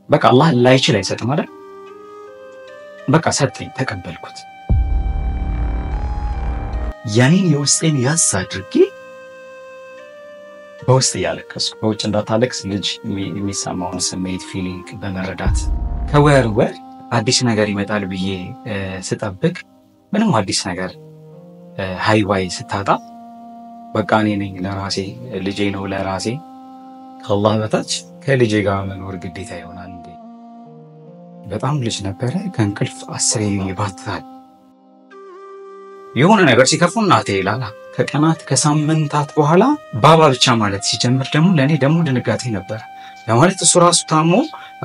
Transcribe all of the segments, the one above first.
በቃ አላህ ላይችል አይሰጥም አይደል? በቃ ሰጠኝ ተቀበልኩት። ያኔን የውስጤን ያስ አድርጌ በውስጥ ያለቀስኩ በውጭ እንዳታለቅስ ልጅ የሚሰማውን ስሜት ፊሊንግ በመረዳት ከወር ወር አዲስ ነገር ይመጣል ብዬ ስጠብቅ ምንም አዲስ ነገር ሃይዋይ ስታጣ በቃ እኔ ነኝ ለራሴ ልጄ ነው ለራሴ ከአላህ በታች ከልጄ ጋር መኖር ግዴታ ይሆናል እንዴ። በጣም ልጅ ነበረ ከእንቅልፍ 10 ይባታል። የሆነ ነገር ሲከፉ እናቴ ይላል። ከቀናት ከሳምንታት በኋላ ባባ ብቻ ማለት ሲጀምር ደግሞ ለኔ ደግሞ ድንጋጤ ነበር። ለማለት እሱ ራሱ ታሞ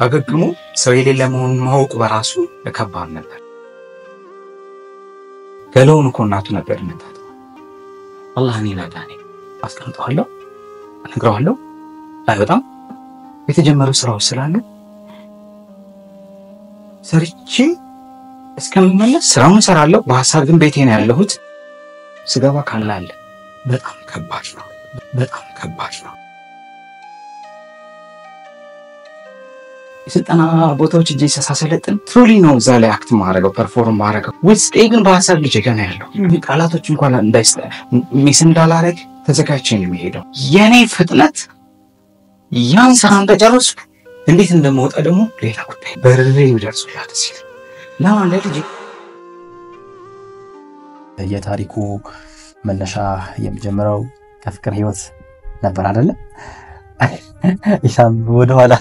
አገግሞ ሰው የሌለ መሆኑን ማወቅ በራሱ ከባድ ነበር። ገለውን እኮ እናቱ ነበር እንታት አላህ እኔ ላዳኔ አስቀምጠዋለሁ እነግረዋለሁ። በጣም የተጀመሩ ስራዎች ስላሉ ሰርቼ እስከምመለስ ስራውን ሰራለሁ። በሐሳብ ግን ቤቴ ነው ያለሁት። ስገባ ካላለ በጣም ከባድ ነው። በጣም ከባድ ነው። የስልጠና ቦታዎች እጄ ሳሰለጥን ትሩሊ ነው እዛ ላይ አክት ማድረገው ፐርፎርም ማድረገው። ውስጤ ግን በሐሳብ ልጄ ጋር ነው ያለው። ቃላቶች እንኳን ሚስ እንዳላረግ ተዘጋጅቼ ነው የሚሄደው። የኔ ፍጥነት ያን ስራ እንደጨረስኩ እንዴት እንደምወጣ ደግሞ ሌላ ጉዳይ። በርሬ ይደርሱላት ሲል ለማለት ልጄ የታሪኩ መነሻ የሚጀምረው ከፍቅር ህይወት ነበር አይደለ? ኢሳም ወደ ኋላ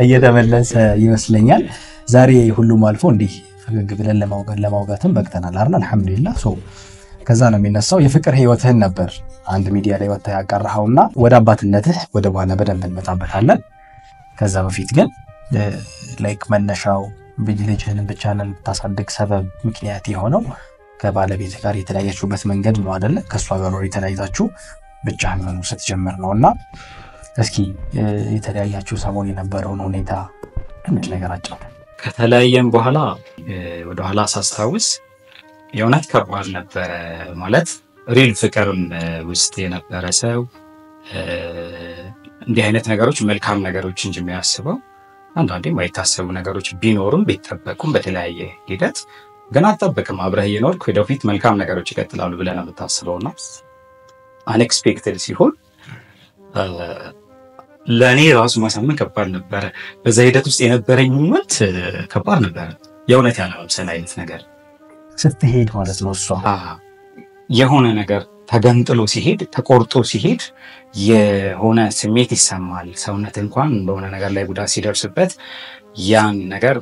እየተመለሰ ይመስለኛል። ዛሬ ሁሉም አልፎ እንዲህ ፈገግ ብለን ለማውጋትም በቅተናል አይደል? አልሐምዱሊላህ። ከዛ ነው የሚነሳው የፍቅር ህይወትህን ነበር አንድ ሚዲያ ላይ ወጣ ያቀርሃውና ወደ አባትነትህ ወደ በኋላ በደንብ እንመጣበታለን። ከዛ በፊት ግን ላይክ መነሻው ልጅህን ብቻህን እንድታሳድግ ሰበብ ምክንያት የሆነው ከባለቤት ጋር የተለያያችሁበት መንገድ ነው አይደለ? ከሷ ጋር ነው የተለያያችሁ ብቻህን መኖር ስትጀምር ነውና እስኪ የተለያያችሁ ሰሞን የነበረውን ሁኔታ ትንሽ ነገር አጫው። ከተለያየን በኋላ ወደ ኋላ ሳስታውስ የእውነት ከባድ ነበረ። ማለት ሪል ፍቅርም ውስጥ የነበረ ሰው እንዲህ አይነት ነገሮች መልካም ነገሮች እንጂ የሚያስበው አንዳንዴ የማይታሰቡ ነገሮች ቢኖሩም ቢጠበቁም በተለያየ ሂደት ግን አትጠብቅም። አብረህ እየኖርክ ወደፊት መልካም ነገሮች ይቀጥላሉ ብለህ ነው የምታስበውና አንኤክስፔክትድ ሲሆን ለእኔ ራሱ ማሳመን ከባድ ነበረ። በዛ ሂደት ውስጥ የነበረኝ ሞመንት ከባድ ነበረ። የእውነት ያለ መምሰል አይነት ነገር ስትሄድ ማለት ነው። እሷ የሆነ ነገር ተገንጥሎ ሲሄድ ተቆርጦ ሲሄድ የሆነ ስሜት ይሰማል። ሰውነት እንኳን በሆነ ነገር ላይ ጉዳት ሲደርስበት ያን ነገር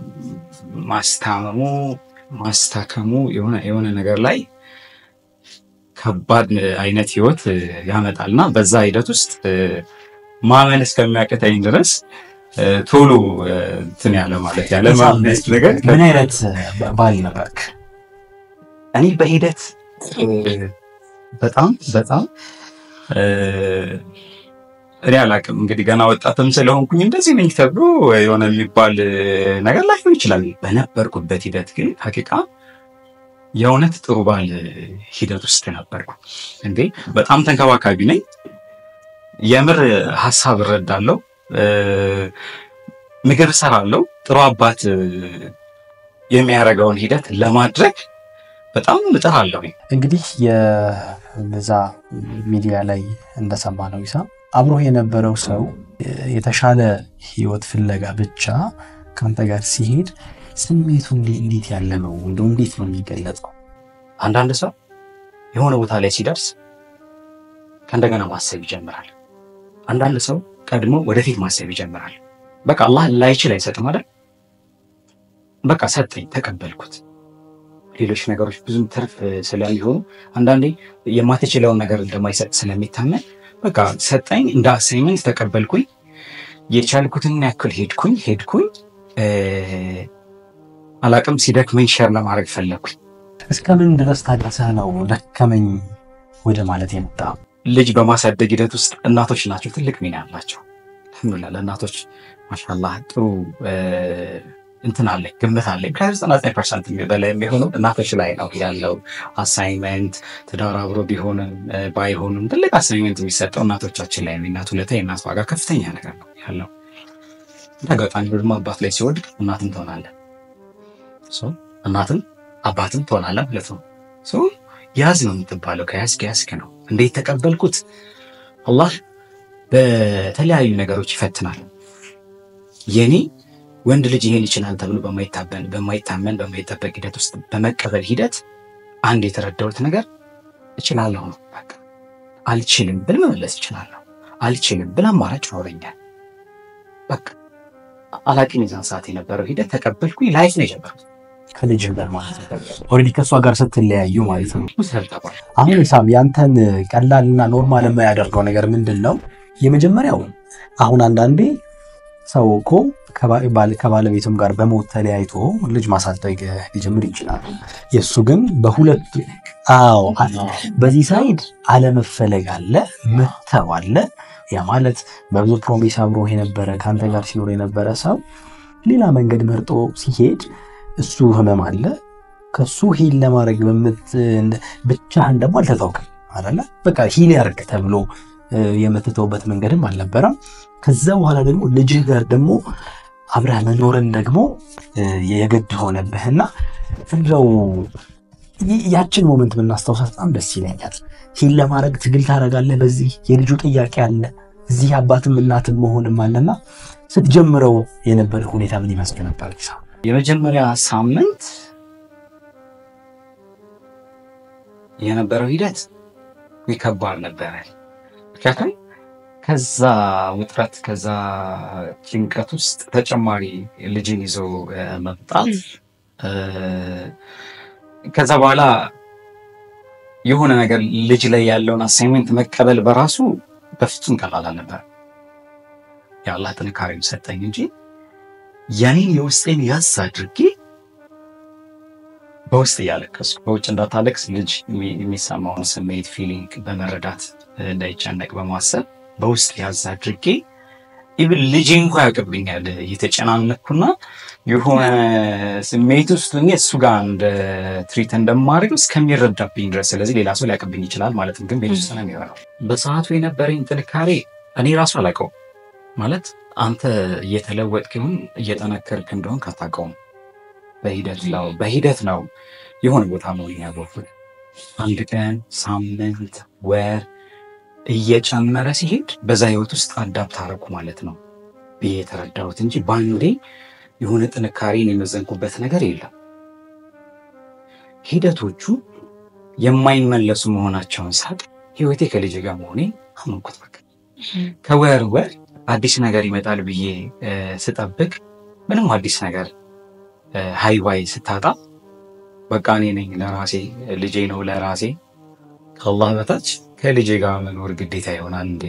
ማስታከሙ የሆነ ነገር ላይ ከባድ አይነት ህይወት ያመጣልና በዛ ሂደት ውስጥ ማመን እስከሚያቅተኝ ድረስ ቶሎ እንትን ያለ ማለት ያለ ማለት ነገር። ምን አይነት ባል ነበርክ? እኔ በሂደት በጣም እኔ አላቅም እንግዲህ ገና ወጣትም ስለሆንኩኝ እንደዚህ ነኝ ተብሎ የሆነ የሚባል ነገር ላይሆን ይችላል። በነበርኩበት ሂደት ግን ሐቂቃ የእውነት ጥሩ ባል ሂደት ውስጥ ነበርኩ። እንዴ በጣም ተንከባካቢ ነኝ። የምር ሐሳብ እረዳለሁ። ምግብ እሰራለሁ። ጥሩ አባት የሚያደርገውን ሂደት ለማድረግ በጣም እጥራለሁ። እንግዲህ የዛ ሚዲያ ላይ እንደሰማነው ኢሳም አብሮ የነበረው ሰው የተሻለ ህይወት ፍለጋ ብቻ ካንተ ጋር ሲሄድ ስሜቱ እንዴት ያለ ነው? እንደው እንዴት ነው የሚገለጸው? አንዳንድ ሰው የሆነ ቦታ ላይ ሲደርስ ከእንደገና ማሰብ ይጀምራል። አንዳንድ ሰው ቀድሞ ወደፊት ማሰብ ይጀምራል። በቃ አላህ ላይችል አይሰጥም አይደል? በቃ ሰጠኝ ተቀበልኩት። ሌሎች ነገሮች ብዙም ትርፍ ስለሚሆኑ አንዳንዴ የማትችለውን ነገር እንደማይሰጥ ስለሚታመን በቃ ሰጠኝ እንደ አሳይመንት ተቀበልኩኝ። የቻልኩትን ያክል ሄድኩኝ አላቅም ሲደክመኝ ሼር ለማድረግ ፈለኩኝ። እስከምን ድረስ ታደሰህ ነው ደከመኝ ወደ ማለት የመጣው? ልጅ በማሳደግ ሂደት ውስጥ እናቶች ናቸው ትልቅ ሚና ያላቸው። አልሐምዱሊላህ ለእናቶች ማሻአላህ ጥሩ እንትን አለ ግምት አለ። ከ99% በላይ የሚሆነው እናቶች ላይ ነው ያለው አሳይመንት። ትዳር አብሮ ቢሆንም ባይሆንም ትልቅ አሳይመንት የሚሰጠው እናቶቻችን ላይ ነው። እናት ሁለታ የእናት ዋጋ ከፍተኛ ነገር ነው ያለው። ተጋጣሚ ደግሞ አባት ላይ ሲወድቅ እናትም ትሆናለህ። እናትም አባትም ትሆናለህ ማለት ነው። ያዝ ነው የምትባለው። ከያዝክ ነው። እንዴት ተቀበልኩት? አላህ በተለያዩ ነገሮች ይፈትናል። የኔ ወንድ ልጅ ይሄን ይችላል ተብሎ በማይጠበቅ ሂደት ውስጥ በመቀበል ሂደት አንድ የተረዳሁት ነገር እችላለሁ ነው። በቃ አልችልም ብል መመለስ እችላለሁ። አልችልም ብል አማራጭ ይኖረኛል። በቃ አላቂም። የዛን ሰዓት የነበረው ሂደት ተቀበልኩኝ። ላይፍ ነው የጀመርኩት ከልጅ ጋር ማለት ነው። ኦልሬዲ ከሷ ጋር ስትለያዩ ማለት ነው። አሁን ኢሳም ያንተን ቀላልና ኖርማል የማያደርገው ነገር ምንድነው? የመጀመሪያው አሁን አንዳንዴ ሰው እኮ ከባለቤቱም ጋር በሞት ተለያይቶ ልጅ ማሳደግ ሊጀምር ይችላል። የሱ ግን በሁለት በዚህ ሳይድ አለመፈለግ አለ፣ መተው አለ። ያ ማለት በብዙ ፕሮሚስ አብሮ የነበረ ከአንተ ጋር ሲኖር የነበረ ሰው ሌላ መንገድ መርጦ ሲሄድ እሱ ህመም አለ። ከሱ ሂል ለማድረግ ብቻህን ደግሞ አልተተውክም አይደለ? በቃ ሂል ያርግ ተብሎ የምትተውበት መንገድም አልነበረም። ከዛ በኋላ ደግሞ ልጅህ ጋር ደግሞ አብረህ መኖርን ደግሞ የግድ ሆነብህና እንደው ያችን ሞመንት ብናስታውሳት በጣም ደስ ይለኛል። ሂል ለማድረግ ትግል ታደርጋለህ። በዚህ የልጁ ጥያቄ አለ፣ እዚህ አባትም እናትም መሆንም አለና ስትጀምረው የነበረ ሁኔታ ምን ይመስል ነበር? የመጀመሪያ ሳምንት የነበረው ሂደት ከባድ ነበረ። ምክንያቱም ከዛ ውጥረት ከዛ ጭንቀት ውስጥ ተጨማሪ ልጅን ይዞ መምጣት ከዛ በኋላ የሆነ ነገር ልጅ ላይ ያለውን አሳይመንት መቀበል በራሱ በፍጹም ቀላል አልነበረ። የአላህ ጥንካሬም ሰጠኝ እንጂ ያኔን የውስጤን ያዝ አድርጌ በውስጥ እያለቀስኩ በውጭ እንዳታለቅስ ልጅ የሚሰማውን ስሜት ፊሊንግ በመረዳት እንዳይጨነቅ በማሰብ በውስጥ ያዝ አድርጌ ኢቭን ልጅ እንኳን ያቀብኛል እየተጨናነኩና የሆነ ስሜት ውስጥ ሆኜ እሱ ጋር እንደ ትሪት እንደማድረግ እስከሚረዳብኝ ድረስ። ስለዚህ ሌላ ሰው ሊያቀብኝ ይችላል ማለትም ግን ቤት ውስጥ ነው የሚሆነው። በሰዓቱ የነበረኝ ጥንካሬ እኔ ራሱ አላውቀውም። ማለት አንተ እየተለወጥክ ይሁን እየጠነከርክ እንደሆን ካታውቀውም በሂደት ነው የሆነ ቦታ ነው ያወቅኩት። አንድ ቀን፣ ሳምንት፣ ወር እየጨመረ ሲሄድ በዛ ህይወት ውስጥ አዳፕት አደረኩ ማለት ነው ብዬ የተረዳሁት እንጂ ባንዴ የሆነ ጥንካሬን የመዘንኩበት ነገር የለም። ሂደቶቹ የማይመለሱ መሆናቸውን ሳቅ ህይወቴ ከልጅ ጋር መሆኔን አመንኩት። በቃ ከወር ወር አዲስ ነገር ይመጣል ብዬ ስጠብቅ ምንም አዲስ ነገር ሃይዋይ ስታጣ በቃ እኔ ነኝ ለራሴ ልጄ ነው ለራሴ ከአላህ በታች ከልጄ ጋር መኖር ግዴታ ይሆናል እንዴ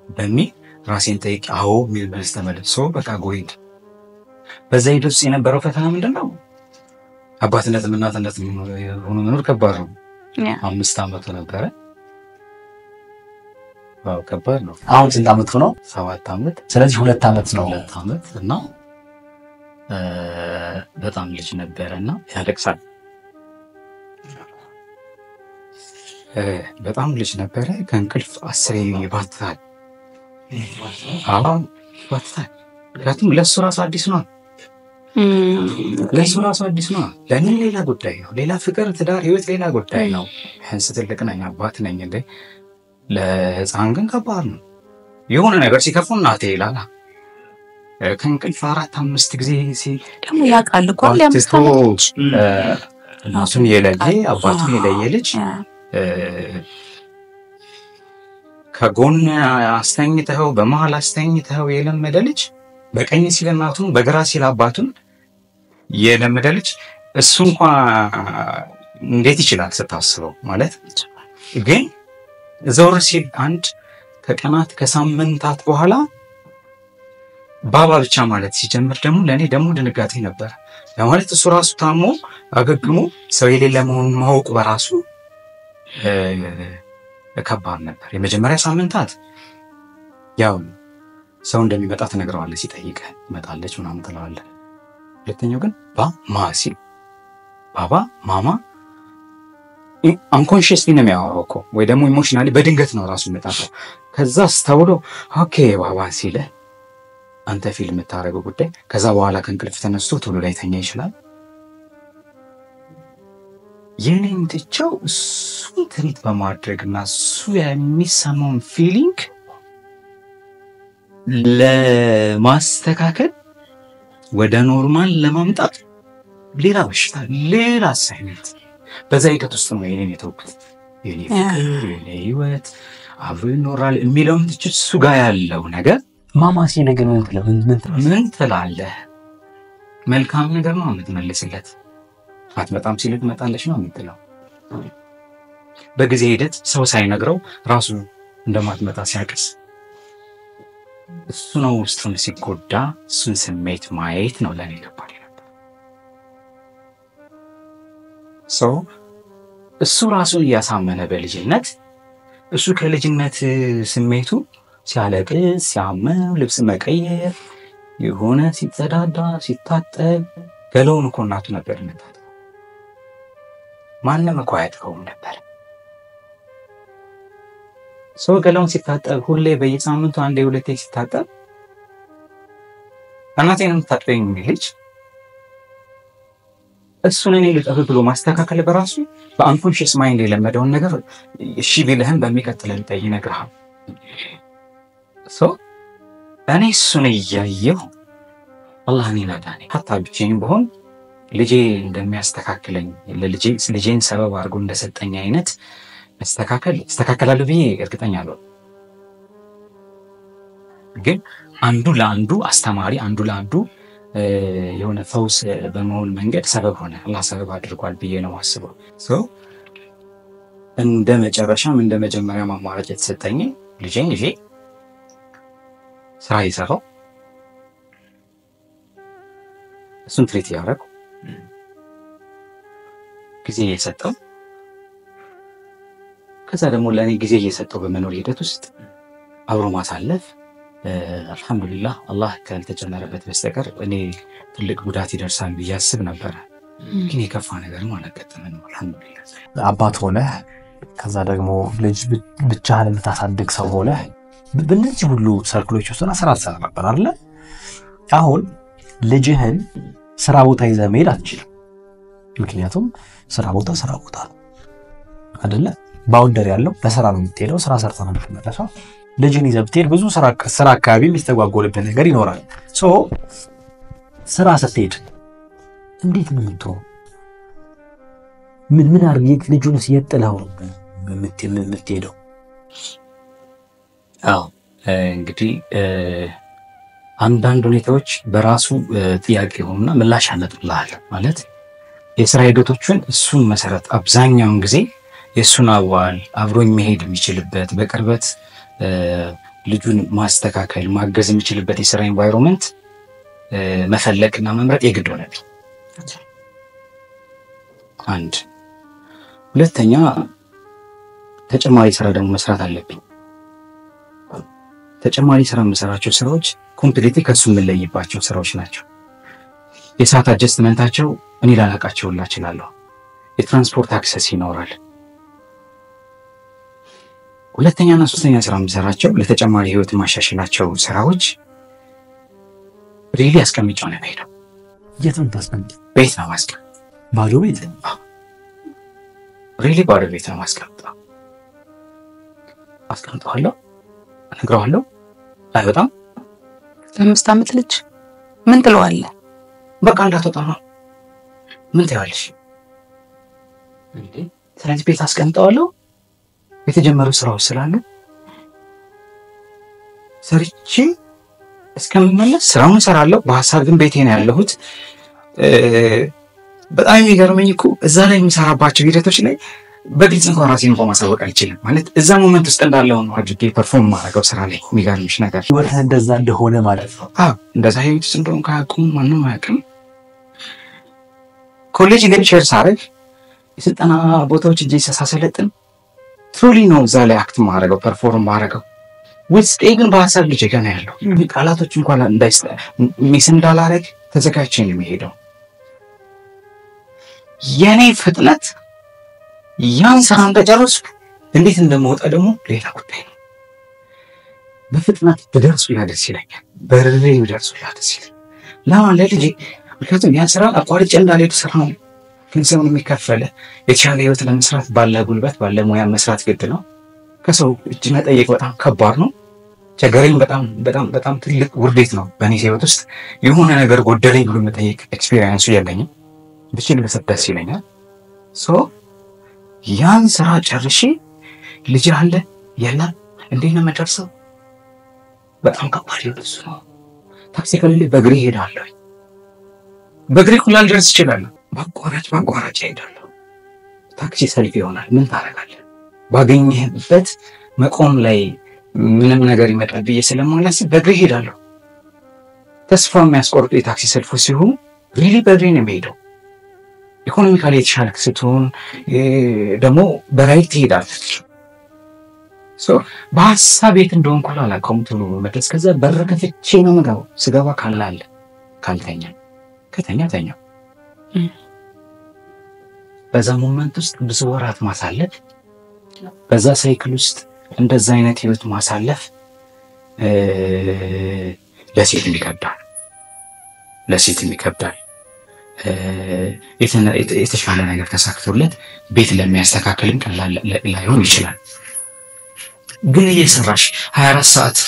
በሚል ራሴን ጠይቄ አዎ የሚል መልስ ተመልሶ በቃ ጎይድ። በዛ ሂደት ውስጥ የነበረው ፈተና ምንድነው? አባትነትም እናትነትም ሆኖ መኖር ከባድ ነው። 5 ዓመቱ ነበረ። ዋው ከባድ ነው። አሁን ስንት ዓመቱ ነው? 7 ዓመት። ስለዚህ 2 ዓመት ነው። 2 ዓመት እና በጣም ልጅ ነበረና ያለቅሳል። በጣም ልጅ ነበረ። ከእንቅልፍ 10 ይባትታል። ይባትታል። ምክንያቱም ለእሱ ራሱ አዲስ ነው። ለእኔ ሌላ ጉዳይ ነው። ሌላ ፍቅር፣ ትዳር፣ ህይወት ሌላ ጉዳይ ነው። ህንስ ትልቅ ነኝ አባት ነኝ እንዴ። ለህፃን ግን ከባድ ነው። የሆነ ነገር ሲከፉ እናቴ ይላል። ከእንቅልፍ 4-5 ጊዜ ደግሞ ያውቃል እኮ እናቱን የለየ አባቱን የለየ ልጅ ከጎን አስተኝተው በመሃል አስተኝተው የለመደ ልጅ በቀኝ ሲል እናቱን በግራ ሲል አባቱን የለመደ ልጅ እሱ እንኳን እንዴት ይችላል ስታስበው ማለት ግን ዞር ሲል አንድ ከቀናት ከሳምንታት በኋላ ባባ ብቻ ማለት ሲጀምር ደግሞ ለኔ ደግሞ ድንጋጤ ነበር። ማለት እሱ ራሱ ታሞ አገግሞ ሰው የሌለ መሆኑን ማወቅ በራሱ ከባድ ነበር። የመጀመሪያ ሳምንታት ያው ሰው እንደሚመጣ ትነግረዋለህ፣ ሲጠይቅ ትመጣለች ምናምን ትለዋለህ። ሁለተኛው ግን ሲል ባባ ማማ አንኮንሺየስሊ ነው የሚያወራው እኮ ወይ ደግሞ ኢሞሽናሊ በድንገት ነው ራሱ የሚመጣው። ከዛ አስተውሎ ኦኬ ባባ ሲለ አንተ ፊልም የምታረገው ጉዳይ ከዛ በኋላ ከእንቅልፍ ተነስቶ ቶሎ ላይ ተኛ ይችላል። የኔን ትቼው እሱን ትሪት በማድረግና እሱ የሚሰማውን ፊሊንግ ለማስተካከል ወደ ኖርማል ለማምጣት ሌላ በሽታ ሌላ አሳይመንት በዛ ሂደት ውስጥ ነው የኔን የተውኩት። የኔ ፍቅር የኔ ህይወት አብሮ ይኖራል የሚለውን ትቼ እሱ ጋር ያለው ነገር ማማሲ ነገር ምን ትላለህ? መልካም ነገር ነው የምትመልስለት። አትመጣም ሲል ትመጣለች ነው የምትለው። በጊዜ ሂደት ሰው ሳይነግረው ራሱ እንደማትመጣ ሲያቅስ እሱ ነው ውስጡን ሲጎዳ እሱን ስሜት ማየት ነው ለኔ ከባድ ነበር። ሰው እሱ ራሱን እያሳመነ በልጅነት እሱ ከልጅነት ስሜቱ ሲያለቅስ ሲያመው ልብስ መቀየር የሆነ ሲጸዳዳ ሲታጠብ ገለውን እኮ እናቱ ነበር የምታጠበው። ማንም እኮ አያጥበውም ነበር። ሰው ገለውን ሲታጠብ ሁሌ በየሳምንቱ አንዴ ሁለቴ ሲታጠብ እናቴን የምታጥበኝ ልጅ እሱን እኔ ልጠፍ ብሎ ማስተካከል በራሱ በአንኮንሽስ ማይንድ የለመደውን ነገር እሺ ቢልህም በሚቀጥለው ጠይ ይነግርሃል። እኔ እሱን እያየሁ አላህ እኔን አዳነኝ። ሀታ ብቻዬን ብሆን ልጄ እንደሚያስተካክለኝ ልጄን ሰበብ አድርጎ እንደሰጠኝ አይነት አስተካከላለሁ ብዬ እርግጠኛ አልሆንም። ግን አንዱ ለአንዱ አስተማሪ አንዱ ለአንዱ የሆነ ፈውስ በመሆን መንገድ ሰበብ ሆነ። አላህ ሰበብ አድርጓል ብዬ ነው አስበው። እንደ መጨረሻም እንደ መጀመሪያ ማማረጥ የተሰጠኝ ልጄን ይዤ ስራ ይሰራው እሱን ትሪት ያደረኩ ጊዜ እየሰጠው ከዛ ደግሞ ለኔ ጊዜ እየሰጠው በመኖር ሂደት ውስጥ አብሮ ማሳለፍ አልহামዱሊላህ አላህ ካልተጨመረበት በስተቀር እኔ ትልቅ ጉዳት ይደርሳል ብዬ አስብ ነበር። ግን የከፋ ነገር ማለት ገጠመን አልহামዱሊላህ። አባት ሆነ ከዛ ደግሞ ልጅ ብቻህን የምታሳድግ ሰው ሆነ በእነዚህ ሁሉ ሰርክሎች ውስጥ ስራ ሰራ ነበር አይደል? አሁን ልጅህን ስራ ቦታ ይዘህ መሄድ አትችልም። ምክንያቱም ስራ ቦታ አይደለ? ባውንደሪ ያለው ለስራ ነው የምትሄደው። ስራ ሰርተህ ነው የምትመለሰው። ልጅህን ይዘህ ብትሄድ ብዙ ስራ አካባቢ የሚስተጓጎልበት ነገር ይኖራል። ስራ ስትሄድ እንዴት ነው የምትሆነው? ምን አድርገህ ልጁንስ የጥለው ነው የምትሄደው? እንግዲህ አንዳንድ ሁኔታዎች በራሱ ጥያቄ ሆነና ምላሽ አለጥላል ማለት የስራ ሂደቶችን እሱን መሰረት አብዛኛውን ጊዜ የሱን አዋል አብሮኝ መሄድ የሚችልበት በቅርበት ልጁን ማስተካከል ማገዝ የሚችልበት የስራ ኤንቫይሮንመንት መፈለግና መምረጥ የግድ ሆነብኝ። አንድ ሁለተኛ ተጨማሪ ስራ ደግሞ መስራት አለብኝ። ተጨማሪ ስራ መስራቸው ስራዎች ኮምፕሊትሊ ከሱ የምለይባቸው ስራዎች ናቸው። የሰዓት አጀስትመንታቸው እኔ ላላቃቸውላ እችላለሁ። የትራንስፖርት አክሰስ ይኖራል። ሁለተኛና ሶስተኛ ስራ መስራቸው ለተጨማሪ ህይወት ማሻሻላቸው ስራዎች ሪሊ አስቀምጫው ነው የምሄደው። የትም ታስቀምጥ ቤት ነው ማስቀምጥ። ባዶ ቤት ሪሊ ባዶ ቤት ነው ማስቀምጠው። አስቀምጠዋለሁ እነግረዋለሁ። አይወጣም። 5 ዓመት ልጅ ምን ትለዋለህ? በቃ እንዳትወጣ ነው። ምን ትያለሽ እንዴ? ስለዚህ ቤት አስቀምጠዋለሁ። የተጀመሩ ስራዎች ስላሉ ሰርቼ እስከምመለስ ስራውን እሰራለሁ። በሐሳብ ግን ቤቴ ነው ያለሁት። በጣም የሚገርመኝ እኮ እዛ ላይ የምሰራባቸው ሂደቶች ላይ በግልጽ እንኳን ራሴን እንኳን ማሳወቅ አልችልም። ማለት እዛ ሞመንት ውስጥ እንዳለው ነው አድርጌ ፐርፎርም ማድረገው ስራ ላይ። የሚገርምሽ ነገር ወርህ እንደዛ እንደሆነ ማለት ነው። እንደዛ ህይወት ውስጥ እንደሆነ ካቁም ማንም አያውቅም። ኮሌጅ ሌክቸር ሳረግ የስልጠና ቦታዎች እጄ ሳሰለጥን ትሩሊ ነው እዛ ላይ አክት ማድረገው ፐርፎርም ማድረገው። ውስጤ ግን በሐሳብ ልጅ ገና ያለው ቃላቶች እንኳን ሚስ እንዳላረግ ተዘጋጅቼ ነው የሚሄደው። የኔ ፍጥነት ያን ስራ እንደጨረስኩ እንዴት እንደምወጣ ደግሞ ሌላ ጉዳይ ነው። በፍጥነት ብደርሱ ደስ ይለኛል። በርሬ ብደርሱ ደስ ይለኛል። ለማለት ልጅ ምክንያቱም ያ ስራ አቋርጬ እንዳልሄድ ስራ ነው። ገንዘቡን የሚከፈለ የተሻለ ህይወት ለመስራት ባለ ጉልበት ባለ ሙያ መስራት ግድ ነው። ከሰው እጅ መጠየቅ በጣም ከባድ ነው። ቸገረኝ በጣም ትልቅ ውርዴት ነው። በእኔ ህይወት ውስጥ የሆነ ነገር ጎደለኝ ብሎ መጠየቅ ኤክስፒሪየንሱ የለኝም። ብችል ብሰጥ ደስ ይለኛል። ያን ስራ ጨርሼ ልጅ አለ የለም እንዴት ነው የምደርሰው? በጣም ከባድ ነው። ታክሲ ከሌለ በእግሬ እሄዳለሁ። በእግሬ ሁላ ልደርስ እችላለሁ። በአቋራጭ እሄዳለሁ። ታክሲ ሰልፍ ይሆናል። ምን ታደርጋለህ? ባገኘህበት መቆም ላይ ምንም ነገር ይመጣል ብዬ ስለማላስብ በእግሬ እሄዳለሁ። ተስፋ የሚያስቆርጡ የታክሲ ሰልፎች ሲሆኑ ሪሊ በእግሬ ነው የምሄደው። ኢኮኖሚካሊ የተሻለ ስትሆን ደግሞ በራይድ ትሄዳለህ። በሀሳብ የት እንደሆንኩ አላውቀውም። ቶሎ መድረስ ከዛ በር ከፍቼ ነው የምገባው። ስገባ ካላለ ካልተኛ ከተኛ በዛ ሞመንት ውስጥ ብዙ ወራት ማሳለፍ፣ በዛ ሳይክል ውስጥ እንደዛ አይነት ህይወት ማሳለፍ ለሴት ይከብዳል። የተሻለ ነገር ተሳክቶለት ቤት ለሚያስተካክልም ቀላል ላይሆን ይችላል። ግን እየሰራሽ 24 ሰዓት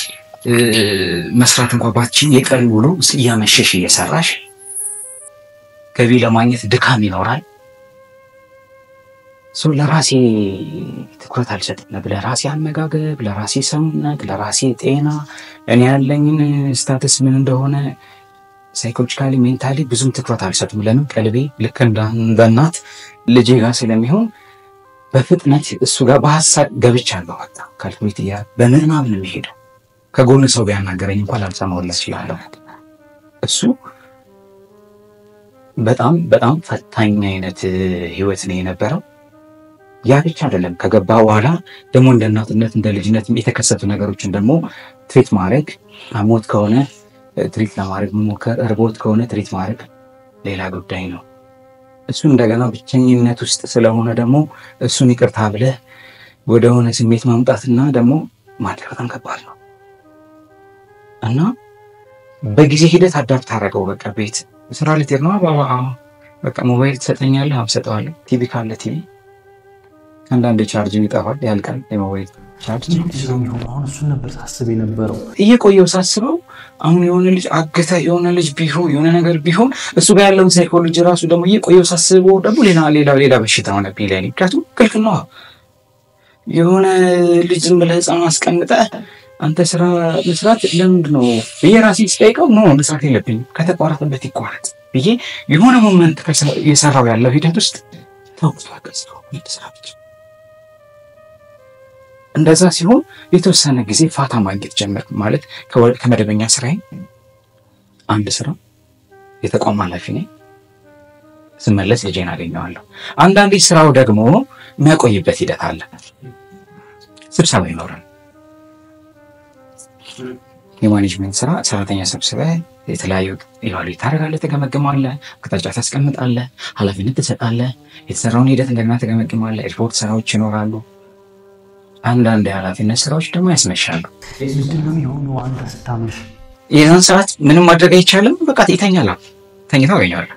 መስራት እንኳን ባትችይ የቀን ውሎ እያመሸሽ እየሰራሽ ገቢ ለማግኘት ድካም ይኖራል። ለራሴ ትኩረት አልሰጥም። ለራሴ አመጋገብ፣ ለራሴ ሰውነት፣ ለራሴ ጤና እኔ ያለኝን ስታተስ ምን እንደሆነ ሳይኮሎጂካሊ ሜንታሊ ብዙም ትኩረት አልሰጥም። ለምን? ቀልቤ ልክ እንደ እናት ልጄ ጋር ስለሚሆን በፍጥነት እሱ ጋር በሐሳብ ገብቻለሁ። ወጣ ካልኩሌት በምናምን ነው የሚሄደው። ከጎን ሰው ቢያናገረኝ እንኳን ላልሰማውለት ይችላል። እሱ በጣም ፈታኝ አይነት ህይወት ነው የነበረው። ያ ብቻ አይደለም። ከገባ በኋላ ደግሞ እንደ እናትነት እንደ ልጅነት የተከሰቱ ነገሮችን ደግሞ ትሪት ማድረግ፣ አሞት ከሆነ ትሪት ለማድረግ መሞከር፣ እርቦት ከሆነ ትሪት ማድረግ ሌላ ጉዳይ ነው። እሱ እንደገና ብቸኝነት ውስጥ ስለሆነ ደግሞ እሱን ይቅርታ ብለህ ወደ ሆነ ስሜት ማምጣትና ደግሞ ማድረግ በጣም ከባድ ነው እና በጊዜ ሂደት አዳፕት አደረገው። በቃ ቤት ስራ ልትሄድ ነው በቃ ሞባይል ትሰጠኛለህ፣ አምሰጠዋለሁ። ቲቪ ካለ ቲቪ አንዳንድ ቻርጅ ይጠፋል፣ ያልቃል የሞባይል ቻርጅ። አሁን እሱን ነበር ሳስብ የነበረው። እየቆየው ሳስበው አሁን የሆነ ልጅ አገተ የሆነ ልጅ ቢሆን የሆነ ነገር ቢሆን እሱ ጋር ያለውን ሳይኮሎጂ ራሱ ደግሞ እየቆየው ሳስበው ደግሞ ሌላ በሽታ ሆነብኝ ለኔ። ምክንያቱም ክልክል ነው። የሆነ ልጅ ዝም ብለህ ህፃን አስቀምጠህ አንተ ስራ መስራት ለምንድን ነው ብዬ ራሴ ስጠይቀው ነው መስራት የለብኝም ከተቋረጠበት ይቋረጥ ብዬ የሆነ ሞመንት የሰራው ያለው ሂደት ውስጥ ተውጣቀሰው ይተሳብች። እንደዛ ሲሆን የተወሰነ ጊዜ ፋታ ማግኘት ጀመርኩ። ማለት ከመደበኛ ስራዬ አንድ ስራ የተቋም ኃላፊ ነኝ። ስመለስ ልጄን አገኘዋለሁ። አንዳንዴ ስራው ደግሞ የሚያቆይበት ሂደት አለ። ስብሰባ ይኖራል። የማኔጅመንት ስራ ሰራተኛ ሰብስበህ የተለያዩ ኢቫሉዌት ታደርጋለህ፣ ትገመግማለህ፣ አቅጣጫ ታስቀምጣለህ፣ ኃላፊነት ትሰጣለህ፣ የተሰራውን ሂደት እንደገና ትገመግማለህ። ሪፖርት ስራዎች ይኖራሉ። አንዳንድ የኃላፊነት ስራዎች ደግሞ ያስመሻሉ። ምንድነው የሆነው? አንተ ስታመሽ የዛን ሰዓት ምንም ማድረግ አይቻልም። በቃ ይተኛል። ተኝተው ያኛል።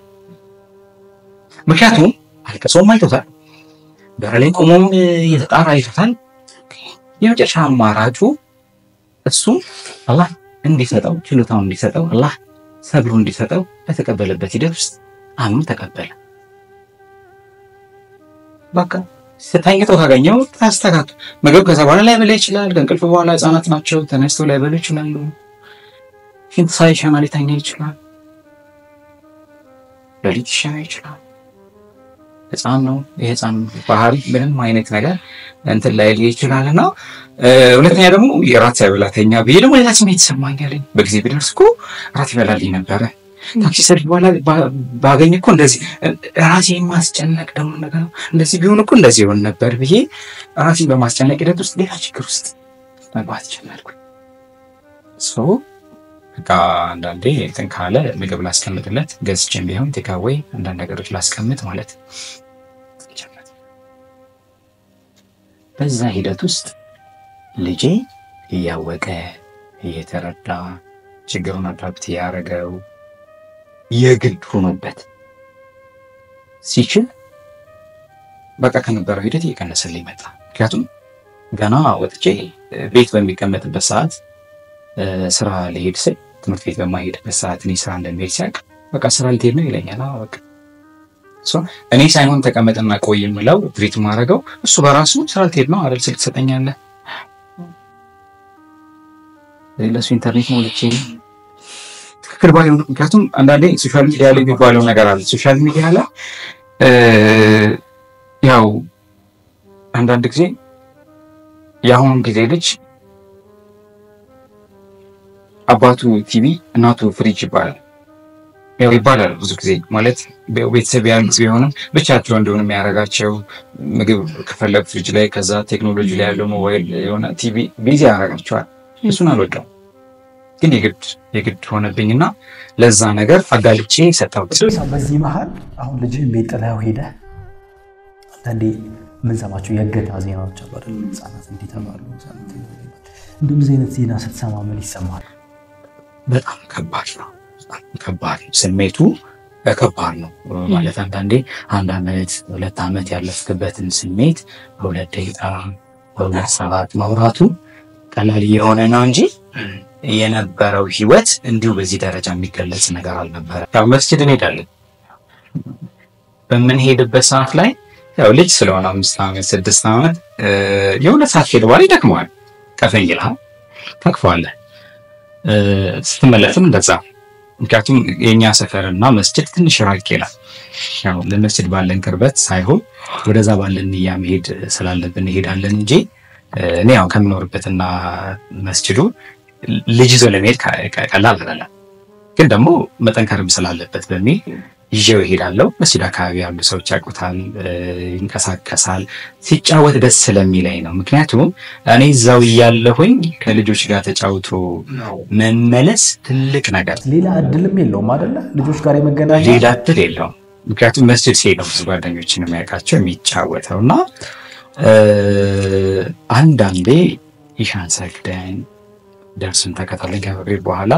ምክንያቱም አልቀሰውም አይቶታል። በረላይ ቆሞም የተጣራ አይቶታል። የመጨረሻ አማራጩ እሱ አላህ እንዲሰጠው ችሎታውን እንዲሰጠው አላህ ሰብሩ እንዲሰጠው በተቀበለበት ሂደት ውስጥ አሁን ተቀበለ። በቃ ስተኝተው ካገኘው ታስተካክል። ምግብ ከዛ በኋላ ላይ በላ ይችላል። ከእንቅልፍ በኋላ ህፃናት ናቸው፣ ተነስተው ላይ በሉ ይችላሉ። ሽንት ሳይሸና ሊተኛ ይችላል። ሌሊት ይሸና ይችላል። ህፃን ነው። የህፃን ባህሪ ምንም አይነት ነገር እንትን ላይ ይችላልና ሁለተኛ ደግሞ የራት ያበላተኛ ብዬ ደግሞ ሌላ ስሜት ይሰማኛል። በጊዜ ቢደርስ እኮ ራት ይበላልኝ ነበረ። ታክሲ ሰልፍ በኋላ ባገኝ እኮ እንደዚህ ራሴን ማስጨነቅ ደግሞ ነገር እንደዚህ ቢሆን እኮ እንደዚህ ይሆን ነበር ብዬ ራሴን በማስጨነቅ ሂደት ውስጥ ሌላ ችግር ውስጥ መግባት ጀመርኩ። በቃ አንዳንዴ እንትን ካለ ምግብ ላስቀምጥለት ገዝቼም ቢሆን ቴካዌይ አንዳንድ ነገሮች ላስቀምጥ ማለት ጀመርኩ። በዛ ሂደት ውስጥ ልጄ እያወቀ እየተረዳ ችግሩን አዳፕት ያደረገው የግድ ሆኖበት ሲችል በቃ ከነበረው ሂደት እየቀነሰልኝ መጣ። ምክንያቱም ገና ወጥቼ ቤት በሚቀመጥበት ሰዓት ስራ ልሄድ ስል ትምህርት ቤት በማይሄድበት ሰዓት እኔ ስራ እንደሚሄድ ሲያውቅ በቃ ስራ ልትሄድ ነው ይለኛል። በቃ እኔ ሳይሆን ተቀመጥና ቆይ የምለው ትሪት ማድረገው እሱ በራሱ ስራ ልትሄድ ነው አይደል ስልክ ትሰጠኛለህ ለሱ ኢንተርኔት ሞልቼ ትክክል ባይሆን ምክንያቱም አንዳንዴ ሶሻል ሚዲያ ላይ የሚባለው ነገር አለ። ሶሻል ሚዲያ ላይ ያው አንዳንድ ጊዜ የአሁን ጊዜ ልጅ አባቱ ቲቪ እናቱ ፍሪጅ ይባላል። ያው ይባላል ብዙ ጊዜ ማለት ቤተሰብ ያሉት ቢሆንም ብቻቸው እንደሆነ የሚያደርጋቸው ምግብ ከፈለጉ ፍሪጅ ላይ ከዛ ቴክኖሎጂ ላይ ያለው ሞባይል የሆነ ቲቪ ቢዚ ያደርጋቸዋል። እሱን አልወደውም ግን የግድ ሆነብኝና ለዛ ነገር አጋልጬ ሰጣሁት። በዚህ መሃል አሁን ልጅህን ቤት ጥለኸው ሄደህ አንዳንዴ የምንሰማቸው የእገታ ዜናዎች አሉ አይደል? ህጻናት እንዲህ ተባሉ እንደዚህ አይነት ዜና ስትሰማ ምን ይሰማል? በጣም ከባድ ነው። ስሜቱ ከባድ ነው ማለት አንዳንዴ 1 ዓመት 2 ዓመት ያለፍክበትን ስሜት በሁለት ደቂቃ በሁለት ሰዓት ማውራቱ ቀላል የሆነ ነው እንጂ የነበረው ህይወት እንዲሁ በዚህ ደረጃ የሚገለጽ ነገር አልነበረ። ያው መስጂድ እንሄዳለን። በምንሄድበት ሰዓት ላይ ያው ልጅ ስለሆነ 5 ዓመት 6 ዓመት የሆነ ሰዓት ሄደ በኋላ ይደክመዋል። ቀፈኝ ይላል ታቅፈዋለህ። ስትመለስም እንደዛ ምክንያቱም የኛ ሰፈርና መስጂድ ትንሽ ራቅ ይላል። ያው ለመስጂድ ባለን ቅርበት ሳይሆን ወደዛ ባለን ንያ መሄድ ስላለብን እንሄዳለን እንጂ እኔ ያው ከምኖርበትና መስጂዱ ልጅ ይዞ ለመሄድ ቀላል አይደለም። ግን ደግሞ መጠንከርም ስላለበት በሚል ይዤው እሄዳለሁ። መስጂድ አካባቢ ያሉ ሰዎች ያውቁታል፣ ይንቀሳቀሳል፣ ሲጫወት ደስ ስለሚለኝ ነው። ምክንያቱም እኔ እዛው እያለሁኝ ከልጆች ጋር ተጫውቶ መመለስ ትልቅ ነገር ሌላ እድልም የለውም አይደለ? ልጆች ጋር የመገናኘት ሌላ እድል የለውም። ምክንያቱም መስጂድ ሲሄድ ነው ብዙ ጓደኞችን የሚያውቃቸው የሚጫወተውና አንዳንዴ ኢሻን ሰግደን ደርሰን ተከታትለን ከመግሪብ በኋላ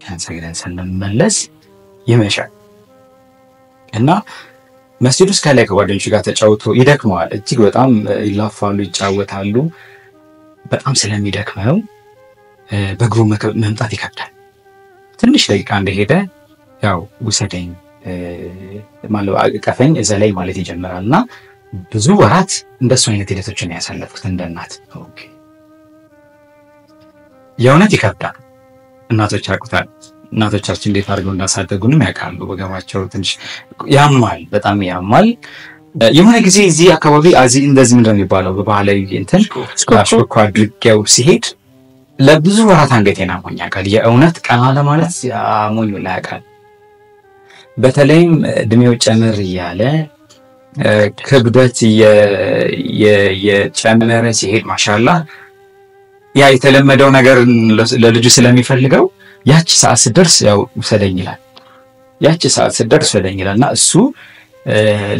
ኢሻን ሰግደን ስንመለስ ይመሻል እና መስጂድ ውስጥ ከላይ ከጓደኞች ጋር ተጫውቶ ይደክመዋል። እጅግ በጣም ይላፋሉ፣ ይጫወታሉ። በጣም ስለሚደክመው በእግሩ መምጣት ይከብዳል። ትንሽ ደቂቃ እንደሄደ ያው ውሰደኝ ማለት አቀፈኝ እዛ ላይ ማለት ይጀምራልና ብዙ ወራት እንደሱ አይነት ሂደቶችን ያሳለፉት እንደ እናት የእውነት ይከብዳል። እናቶች ያውቁታል። እናቶቻችን እንዴት አድርገው እንዳሳደጉንም ያውቃሉ። ወገባቸው ትንሽ ያማል፣ በጣም ያማል። የሆነ ጊዜ እዚህ አካባቢ እንደዚህ ምንድነው የሚባለው በባህላዊ እንትን አሽኮኮ አድርጌው ሲሄድ ለብዙ ወራት አንገቴን አሞኝ ያውቃል። የእውነት ቀና ለማለት አሞኝ ያውቃል። በተለይም እድሜው ጨምር እያለ ክብደት የጨመረ ሲሄድ ማሻአላህ ያ የተለመደው ነገር ለልጁ ስለሚፈልገው ያቺ ሰዓት ስትደርስ ያው ውሰደኝ ይላል። ያቺ ሰዓት ስትደርስ ውሰደኝ ይላልና እሱ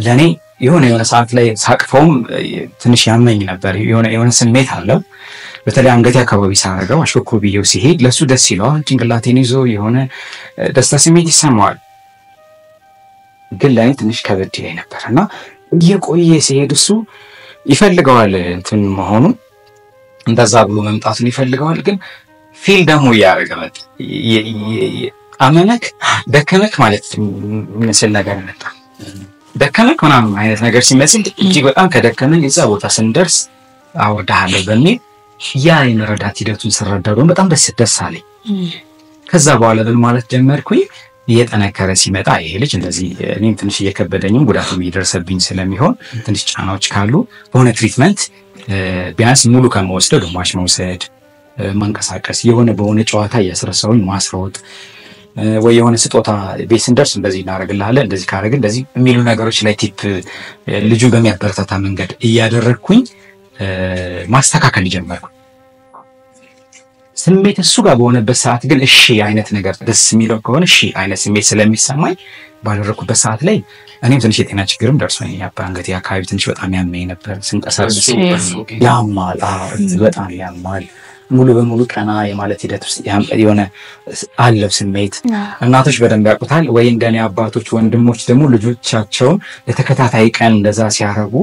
ለኔ የሆነ ሰዓት ላይ ሳቅፈውም ትንሽ ያመኝ ነበር። የሆነ ስሜት አለው። በተለይ አንገቴ አካባቢ ሳረጋው አሽኮኮ ብዬው ሲሄድ ለሱ ደስ ይለዋል። ጭንቅላቴን ይዞ የሆነ ደስታ ስሜት ይሰማዋል። ግን ላይ ትንሽ ከበድ ይለኝ ነበርና እየቆየ ሲሄድ እሱ ይፈልገዋል እንትን መሆኑን እንደዛ ብሎ መምጣቱን ይፈልገዋል። ግን ፊል ደግሞ ያረገ መጥ አመነክ ደከመክ ማለት ምስል ነገር መጣ። ደከመክ ምናምን አይነት ነገር ሲመስል እጅግ በጣም ከደከመን እዛ ቦታ ስንደርስ አወዳለሁ በሚል ያ የመረዳት ሂደቱን ስረዳው በጣም ደስ አለኝ። ከዛ በኋላ ማለት ጀመርኩኝ። እየጠነከረ ሲመጣ ይሄ ልጅ እንደዚህ እኔም ትንሽ እየከበደኝም ጉዳቱም እየደረሰብኝ ስለሚሆን ትንሽ ጫናዎች ካሉ በሆነ ትሪትመንት ቢያንስ ሙሉ ከመወስደው ግማሽ መውሰድ፣ ማንቀሳቀስ፣ በሆነ ጨዋታ እያስረሳውኝ ማስሮጥ ወይ የሆነ ስጦታ ቤት ስንደርስ እንደዚህ እናደርግልሃለን እንደዚህ ካደረግን እንደዚህ የሚሉ ነገሮች ላይ ቲፕ ልጁን በሚያበረታታ መንገድ እያደረግኩኝ ማስተካከል ጀመርኩ። ስሜት እሱ ጋር በሆነበት ሰዓት ግን እሺ አይነት ነገር ደስ የሚለው ከሆነ እሺ አይነት ስሜት ስለሚሰማኝ ባደረኩበት ሰዓት ላይ እኔም ትንሽ የጤና ችግርም ደርሶኝ አንገቴ አካባቢ ትንሽ በጣም ያመኝ ነበር። ስንቀሳቀስ ያማል፣ በጣም ያማል። ሙሉ በሙሉ ቀና የማለት ሂደት ውስጥ የሆነ አለው ስሜት እናቶች በደንብ ያውቁታል ወይ እንደኔ አባቶች ወንድሞች ደግሞ ልጆቻቸውን ለተከታታይ ቀን እንደዛ ሲያረጉ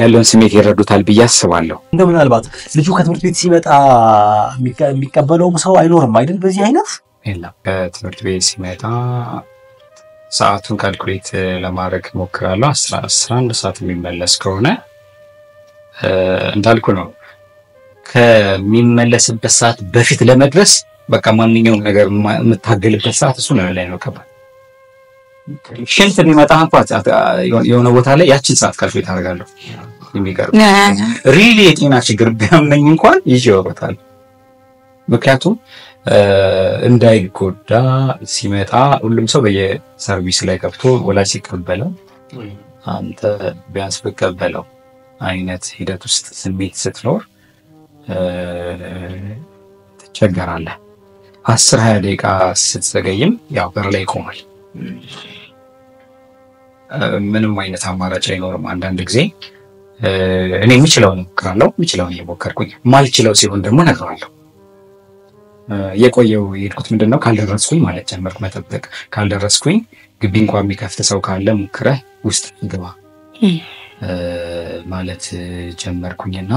ያለውን ስሜት ይረዱታል ብዬ አስባለሁ። እንደው ምናልባት ልጁ ከትምህርት ቤት ሲመጣ የሚቀበለውም ሰው አይኖርም አይደል? በዚህ አይነት የለም። ከትምህርት ቤት ሲመጣ ሰዓቱን ካልኩሌት ለማድረግ ሞክራለሁ። 11 ሰዓት የሚመለስ ከሆነ እንዳልኩ ነው ከሚመለስበት ሰዓት በፊት ለመድረስ በቃ ማንኛውም ነገር የምታገልበት ሰዓት እሱ ነው ላይ ነው ከባድ ሽንት ቢመጣ እንኳን የሆነ ቦታ ላይ ያችን ሰዓት ካልኩሌት አደርጋለሁ። የሚገርም ሪሊ የጤና ችግር ቢያመኝ እንኳን ይወጣል። ምክንያቱም እንዳይጎዳ ሲመጣ ሁሉም ሰው በየሰርቪስ ላይ ገብቶ ወላጅ ሲቀበለው አንተ ቢያንስ ብትቀበለው አይነት ሂደት ውስጥ ስሜት ስትኖር ትቸገራለህ። 10-20 ደቂቃ ስትዘገይም ያው በር ላይ ይቆማል። ምንም አይነት አማራጭ አይኖርም። አንዳንድ ጊዜ እኔ የምችለውን እሞክራለሁ። የምችለውን እየሞከርኩኝ ማልችለው ሲሆን ደግሞ እነግረዋለሁ። የቆየው የሄድኩት ምንድነው ካልደረስኩኝ ማለት ጀመርኩ መጠበቅ። ካልደረስኩኝ ግቢ እንኳን የሚከፍት ሰው ካለ ሙክረህ ውስጥ ግባ ማለት ጀመርኩኝና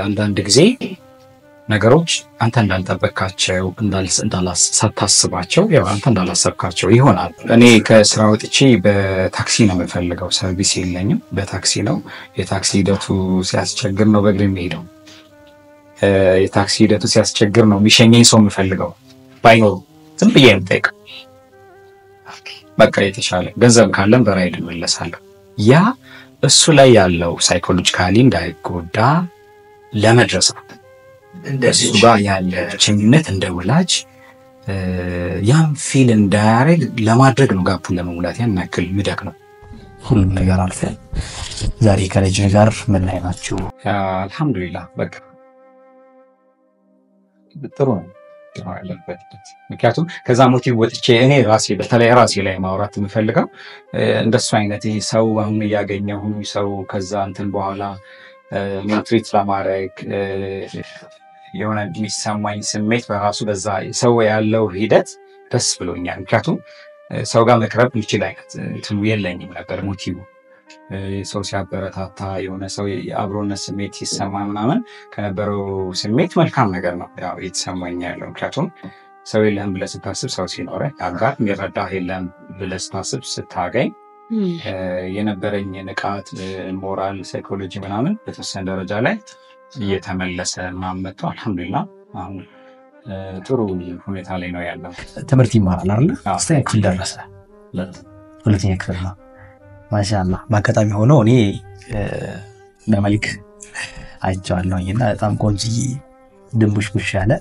አንዳንድ ጊዜ ነገሮች አንተ እንዳልጠበቃቸው እንዳላሳታስባቸው ያው አንተ እንዳላሰብካቸው ይሆናል። እኔ ከስራ ወጥቼ በታክሲ ነው የምፈልገው። ሰርቪስ የለኝም። በታክሲ ነው። የታክሲ ሂደቱ ሲያስቸግር ነው በእግሬ የምሄደው። የታክሲ ሂደቱ ሲያስቸግር ነው የሚሸኘኝ ሰው የምፈልገው። ባይኖር ዝም ብዬ የምጠይቀው በቃ የተሻለ ገንዘብ ካለን በራይድ እመለሳለሁ። ያ እሱ ላይ ያለው ሳይኮሎጂካሊ እንዳይጎዳ ለመድረስ ነው። እንደዚህ ጋር ያለ ችግኝነት እንደ ወላጅ ያን ፊል እንዳያረግ ለማድረግ ነው። ጋፑን ለመሙላት ያን ያክል ምደክ ነው። ሁሉም ነገር አልፈ ዛሬ ከልጅ ጋር ምን ላይ ናችሁ? አልহামዱሊላህ በቃ ጥሩ ነው ያለበት። ምክንያቱም ከዛ ሞቲቭ ወጥቼ እኔ ራሴ በተለይ ራሴ ላይ ማውራት የምፈልገው እንደሱ አይነት ይሄ ሰው አሁን ያገኘው ሰው ከዛ እንትን በኋላ ማትሪት ለማድረግ የሆነ የሚሰማኝ ስሜት በራሱ በዛ ሰው ያለው ሂደት ደስ ብሎኛል። ምክንያቱም ሰው ጋር መቅረብ የሚችል አይነት እንትን የለኝም ነበር ሞቲቭ ሰው ሲያበረታታ የሆነ ሰው የአብሮነት ስሜት ሲሰማ ምናምን ከነበረው ስሜት መልካም ነገር ነው ያው የተሰማኝ ያለው። ምክንያቱም ሰው የለህም ብለህ ስታስብ ሰው ሲኖርህ አጋር የሚረዳህ የለም ብለህ ስታስብ ስታገኝ የነበረኝ ንቃት ሞራል ሳይኮሎጂ ምናምን በተወሰነ ደረጃ ላይ እየተመለሰ ምናምን መጥቶ አልহামዱሊላህ አሁን ጥሩ ሁኔታ ላይ ነው ያለው። ትምህርት ይማራል አይደል? አስተኛ ክፍል ደረሰ። ሁለተኛ ክፍል ነው። ማሻአላህ በአጋጣሚ ሆኖ እኔ በመልክ አይቻለሁኝና በጣም ቆንጆዬ ድንቡሽቡሽ ያለ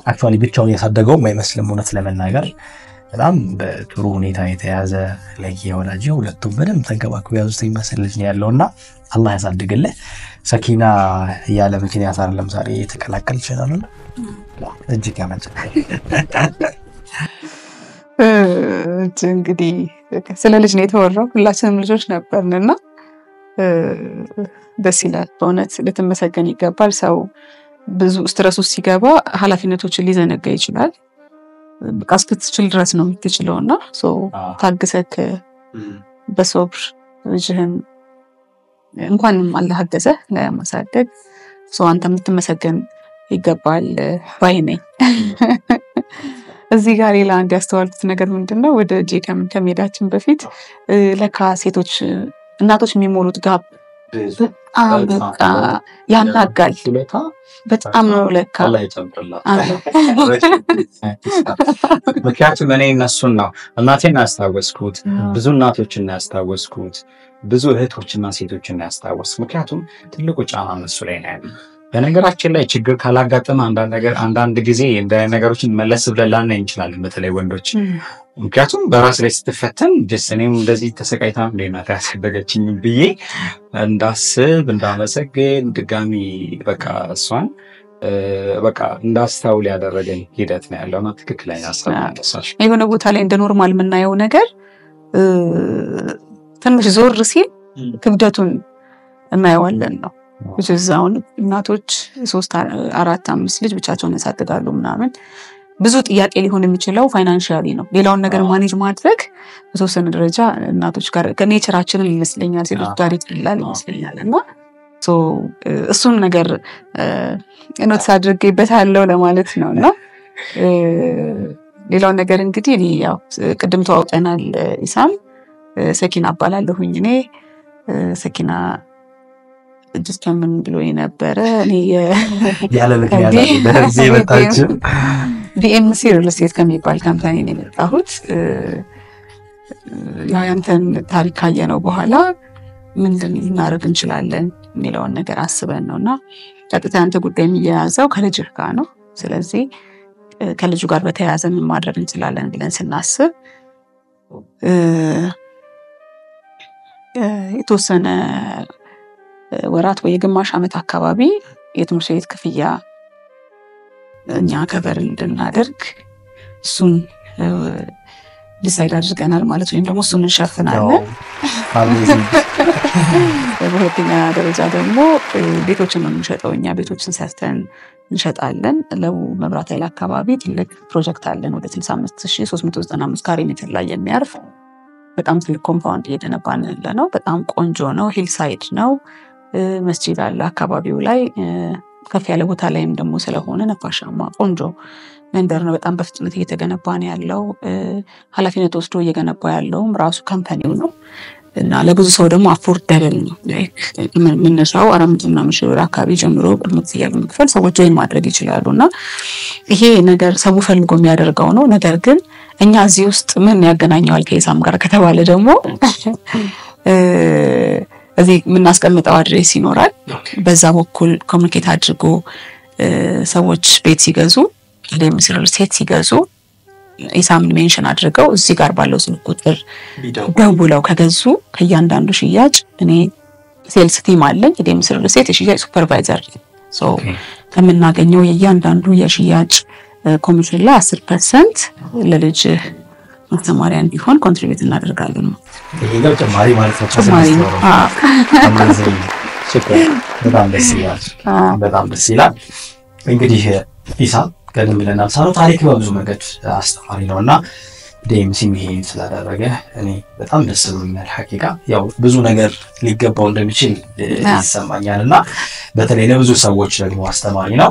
አክቹአሊ ብቻውን ያሳደገው አይመስልም። እውነት ለመናገር በጣም በጥሩ ሁኔታ የተያዘ ለየወላጅ ሁለቱም በደንብ ተንከባክበው ያዙት ይመስል ልጅ ነው ያለውና አላህ ያሳድግልህ። ሰኪና ያለ ምክንያት አይደለም ዛሬ የተቀላቀል ይችላል ነው እጅግ ያመጣ እንግዲህ ስለ ልጅ ነው የተወራው። ሁላችንም ልጆች ነበርንና ደስ ይላል በእውነት ልትመሰገን ይገባል። ሰው ብዙ ስትረስ ውስጥ ሲገባ ኃላፊነቶችን ሊዘነጋ ይችላል። በቃ እስክትችል ድረስ ነው የምትችለውና ታግሰክ በሶብር ልጅህን እንኳንም አላህ አገዘህ ለማሳደግ አንተ የምትመሰገን ይገባል ባይ ነኝ። እዚህ ጋር ሌላ አንድ ያስተዋልኩት ነገር ምንድነው ወደ ጄከም ከመሄዳችን በፊት ለካ ሴቶች እናቶች የሚሞሉት ጋብ በቃ ያናጋል በጣም ነው ለካ አላህ ይጨምርላት። ምክንያቱም እኔ እነሱን ነው እናቴን ያስታወስኩት፣ ብዙ እናቶችን ያስታወስኩት፣ ብዙ እህቶችና ሴቶችን ያስታወስኩት። ምክንያቱም ትልቁ ጫና እነሱ ላይ ነው ያለው። በነገራችን ላይ ችግር ካላጋጠመ አንዳንድ ጊዜ እንደ ነገሮችን መለስ ብለን ላናይ እንችላለን፣ በተለይ ወንዶች። ምክንያቱም በራስ ላይ ስትፈተን እኔም እንደዚህ ተሰቃይታ እንደናታ ያሳደገችኝ ብዬ እንዳስብ እንዳመሰግን ድጋሚ በቃ እሷን በቃ እንዳስተውል ያደረገኝ ሂደት ነው ያለውና ትክክለኛ አሳሳሽ የሆነ ቦታ ላይ እንደ ኖርማል የምናየው ነገር ትንሽ ዞር ሲል ክብደቱን እናየዋለን ነው እዛውን እናቶች 3 4 5 ልጅ ብቻቸውን ያሳድጋሉ ምናምን ብዙ ጥያቄ ሊሆን የሚችለው ፋይናንሻሊ ነው። ሌላውን ነገር ማኔጅ ማድረግ በተወሰነ ደረጃ እናቶች ጋር ከኔቸራችንን ይመስለኛል ሴቶች ጋር ይጥላል ይመስለኛል እና እሱን ነገር ኖትስ አድርጌበታለሁ ለማለት ነውና ሌላው ነገር እንግዲህ እኔ ያው ቅድም ተዋውቀናል ኢሳም ሰኪና አባላለሁኝ እኔ ሰኪና just ምን ብሎኝ ነበረ እኔ ያለ ምክንያት በዚህ የመጣችው ዲኤምሲ ሪል ስቴት ከሚባል ካምፓኒ ነው የመጣሁት። ያው ያንተን ታሪክ ካየነው በኋላ ምንድን እናደርግ እንችላለን የሚለውን ነገር አስበን ነውና ቀጥታ አንተ ጉዳይ የሚያያዘው ከልጅህ ጋር ነው። ስለዚህ ከልጁ ጋር በተያያዘ ምን ማድረግ እንችላለን ብለን ስናስብ የተወሰነ ወራት ወይ የግማሽ ዓመት አካባቢ የትምህርት ቤት ክፍያ እኛ ከበር እንድናደርግ እሱን ዲሳይድ አድርገናል ማለት ወይም ደግሞ እሱን እንሸፍናለን። በሁለተኛ ደረጃ ደግሞ ቤቶችን ነው የምንሸጠው። እኛ ቤቶችን ሰርተን እንሸጣለን። ለመብራት ኃይል አካባቢ ትልቅ ፕሮጀክት አለን ወደ 65395 ካሬ ሜትር ላይ የሚያርፍ በጣም ትልቅ ኮምፓውንድ እየገነባን ነው። በጣም ቆንጆ ነው። ሂል ሳይድ ነው። መስጂድ አለ አካባቢው ላይ ከፍ ያለ ቦታ ላይም ደግሞ ስለሆነ ነፋሻማ ቆንጆ መንደር ነው። በጣም በፍጥነት እየተገነባ ነው ያለው። ኃላፊነት ወስዶ እየገነባ ያለውም ራሱ ካምፓኒው ነው እና ለብዙ ሰው ደግሞ አፎርደብል ነው። ላይክ ምንነሳው 400,000 ብር አካባቢ ጀምሮ በመክፈያ በመክፈል ሰዎች ጆይን ማድረግ ይችላሉና ይሄ ነገር ሰው ፈልጎ የሚያደርገው ነው። ነገር ግን እኛ እዚህ ውስጥ ምን ያገናኘዋል ከኢሳም ጋር ከተባለ ደግሞ እዚህ የምናስቀምጠው አድሬስ ይኖራል። በዛ በኩል ኮሙኒኬት አድርጎ ሰዎች ቤት ሲገዙ ዲኤምሲ ሪል ስቴት ሲገዙ ኢሳምን ሜንሽን አድርገው እዚህ ጋር ባለው ስልክ ቁጥር ደውለው ከገዙ ከእያንዳንዱ ሽያጭ እኔ ሴልስ ቲም አለኝ ዲኤምሲ ሪል ስቴት የሽያጭ ሱፐርቫይዘር ከምናገኘው የእያንዳንዱ የሽያጭ ኮሚሽን ላይ 10% ለልጅ ማስተማሪያ እንዲሆን ኮንትሪቢዩት እናደርጋለን ነው። ይሄ ነው ጨማሪ ማለት ነው። በጣም ደስ ይላል። እንግዲህ ኢሳም ቀደም ብለን አልሳነው ታሪክ በብዙ መንገድ አስተማሪ ነውና ዲኤምሲ ይሄን ስላደረገ እኔ በጣም ደስ ብሎኛል። ሐቂቃ ያው ብዙ ነገር ሊገባው እንደሚችል ይሰማኛልና በተለይ ለብዙ ሰዎች ደግሞ አስተማሪ ነው።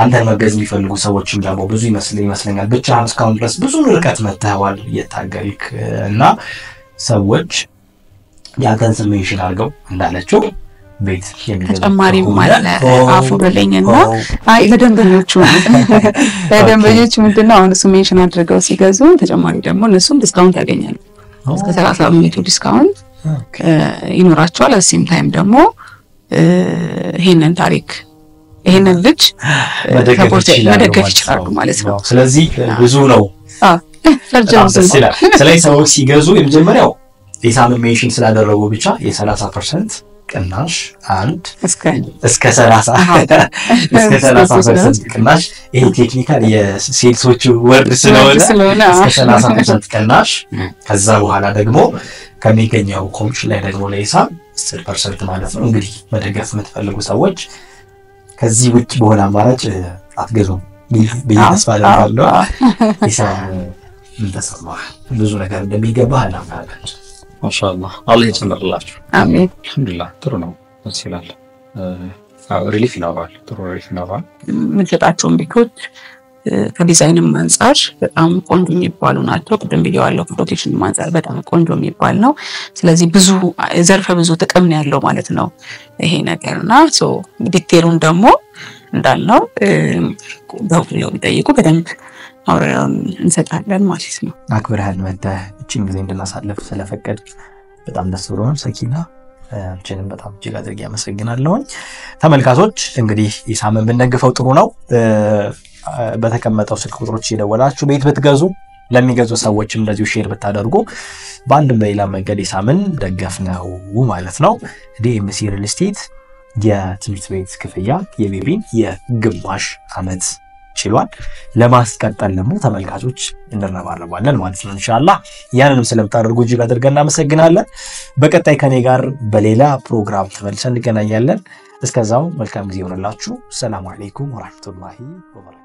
አንተን መገዝ የሚፈልጉ ሰዎችም ደግሞ ብዙ ይመስለኛል። ብቻህን እስካሁን ድረስ ብዙ ርቀት መተዋል እየታገልክ እና ሰዎች ያንተን ስሜሽን አድርገው እንዳለችው ቤት የሚገዛ ተጨማሪ ማለት አፉ በለኝና ለደንበኞቹ ምንድነው አሁን እሱ ሜንሽን አድርገው ሲገዙ ተጨማሪ ደግሞ እነሱም ዲስካውንት ያገኛሉ። እስከ 30% ዲስካውንት ይኖራቸዋል። አሲም ታይም ደግሞ ይሄንን ታሪክ ይሄንን ልጅ መደገፍ ይችላሉ ማለት ነው። ስለዚህ ብዙ ነው ስለዚህ ሰዎች ሲገዙ የመጀመሪያው ኢሳምን ሜንሽን ስላደረጉ ብቻ የ30% ቅናሽ አንድ እስከ 30% ቅናሽ ይሄ ቴክኒካል የሴልሶቹ ወርድ ስለሆነ እስከ 30% ቅናሽ ከዛ በኋላ ደግሞ ከሚገኘው ኮሚሽን ላይ ደግሞ ለኢሳም 10% ማለት ነው። እንግዲህ መደገፍ የምትፈልጉ ሰዎች ከዚህ ውጭ በሆነ አማራጭ አትገዙም በየተስፋ አደርጋለሁ። ኢሳም እንደሰማህ ብዙ ነገር እንደሚገባህ እናምናለን። ማሻአላህ አላህ ይጨምርላችሁ። አሜን። አልሐምዱሊላህ ጥሩ ነው። ደስ ይላል። ሪሊፍ ይኖራል። ጥሩ ሪሊፍ ይኖራል። ምንጭታቸውን ቢኮት ከዲዛይንም አንፃር በጣም ቆንጆ የሚባሉ ናቸው። ቅድም ብየዋለሁ ፕሮቴክሽን አንፃር በጣም ቆንጆ የሚባል ነው። ስለዚህ ብዙ ዘርፈ ብዙ ጥቅም ነው ያለው ማለት ነው ይሄ ነገርና ዲቴሉን ደግሞ እንዳልነው ደውለው ቢጠይቁ በደንብ አውራውን እንሰጣለን ማለት ነው። አክብረሃል መጥተህ እቺን ጊዜ እንድናሳልፍ ስለፈቀድ በጣም ደስ ብሎናል። ሰኪና አንቺንም በጣም እጅግ አድርጌ አመሰግናለሁ። ተመልካቾች እንግዲህ ኢሳምን ብንደግፈው ጥሩ ነው። በተቀመጠው ስልክ ቁጥሮች እየደወላችሁ ቤት ብትገዙ ለሚገዙ ሰዎችም እንደዚሁ ሼር ብታደርጉ በአንድም በሌላ መንገድ ኢሳምን ደገፍነው ማለት ነው። ዲኤምሲ ሪል ስቴት የትምህርት ቤት ክፍያ የቤቢን የግማሽ ዓመት ችሏል። ለማስቀጠል ደግሞ ተመልካቾች እንረባረባለን ማለት ነው ኢንሻአላህ። ያንንም ስለምታደርጉ እጅግ አድርገን እናመሰግናለን። በቀጣይ ከኔ ጋር በሌላ ፕሮግራም ተመልሰን እንገናኛለን። እስከዛው መልካም ጊዜ ይሆንላችሁ። ሰላም አለይኩም ወራህመቱላሂ ወበረካቱ።